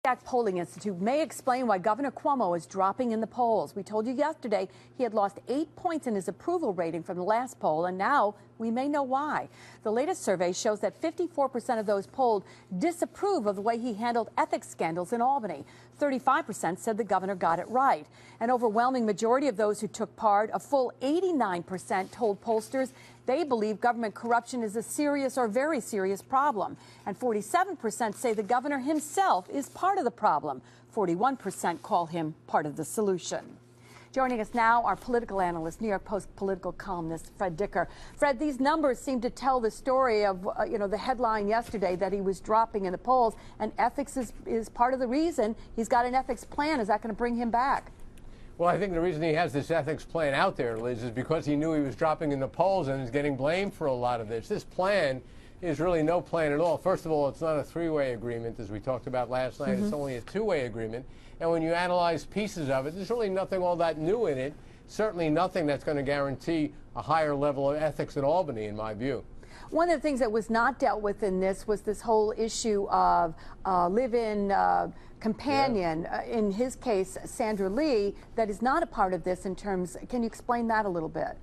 Polling Institute may explain why Governor Cuomo is dropping in the polls. We told you yesterday he had lost 8 points in his approval rating from the last poll, and now we may know why. The latest survey shows that 54% of those polled disapprove of the way he handled ethics scandals in Albany. 35% said the governor got it right. An overwhelming majority of those who took part, a full 89%, told pollsters they believe government corruption is a serious or very serious problem. And 47% say the governor himself is part of the problem. 41% call him part of the solution. Joining us now, our political analyst, New York Post political columnist, Fred Dicker. Fred, these numbers seem to tell the story of, the headline yesterday that he was dropping in the polls, and ethics is part of the reason. He's got an ethics plan. Is that going to bring him back? Well, I think the reason he has this ethics plan out there, Liz, is because he knew he was dropping in the polls and is getting blamed for a lot of this. This plan is really no plan at all. First of all, it's not a three-way agreement, as we talked about last night. It's only a two-way agreement. And when you analyze pieces of it, there's really nothing all that new in it. Certainly nothing that's going to guarantee a higher level of ethics in Albany, in my view. One of the things that was not dealt with in this was this whole issue of live-in companion, in his case, Sandra Lee, that is not a part of this in terms. Can you explain that a little bit?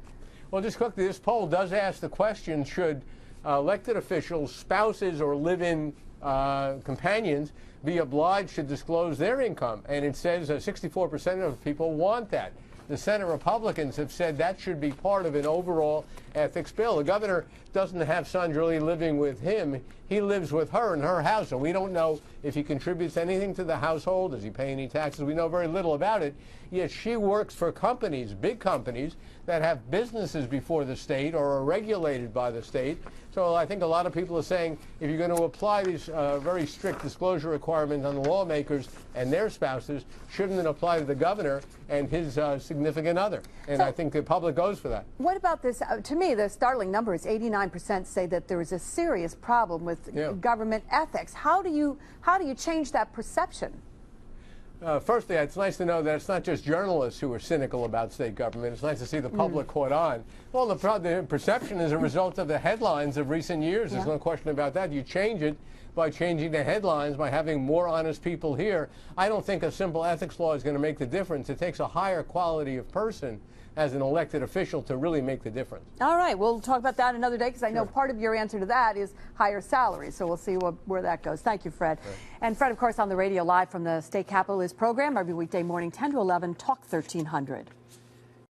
Well, just quickly, this poll does ask the question, should elected officials, spouses, or live-in companions be obliged to disclose their income? And it says 64% of people want that. The Senate Republicans have said that should be part of an overall ethics bill. The governor doesn't have Sandra Lee living with him. He lives with her in her house, and we don't know if he contributes anything to the household. Does he pay any taxes? We know very little about it. Yet she works for companies, big companies, that have businesses before the state or are regulated by the state. So I think a lot of people are saying if you're going to apply these very strict disclosure requirements on the lawmakers and their spouses, shouldn't it apply to the governor and his significant other? And so, I think the public goes for that. What about this? To me, the startling number is 89% say that there is a serious problem with government ethics. How do you change that perception? Firstly, it's nice to know that it's not just journalists who are cynical about state government. It's nice to see the public caught on. Well, the perception is a result of the headlines of recent years. There's no question about that. You change it by changing the headlines, by having more honest people here. I don't think a simple ethics law is going to make the difference. It takes a higher quality of person as an elected official to really make the difference. All right, we'll talk about that another day, because I know part of your answer to that is higher salaries. So we'll see where that goes. Thank you, Fred. Right. And Fred, of course, on the radio live from the state capitol, his program every weekday morning, 10 to 11, Talk 1300.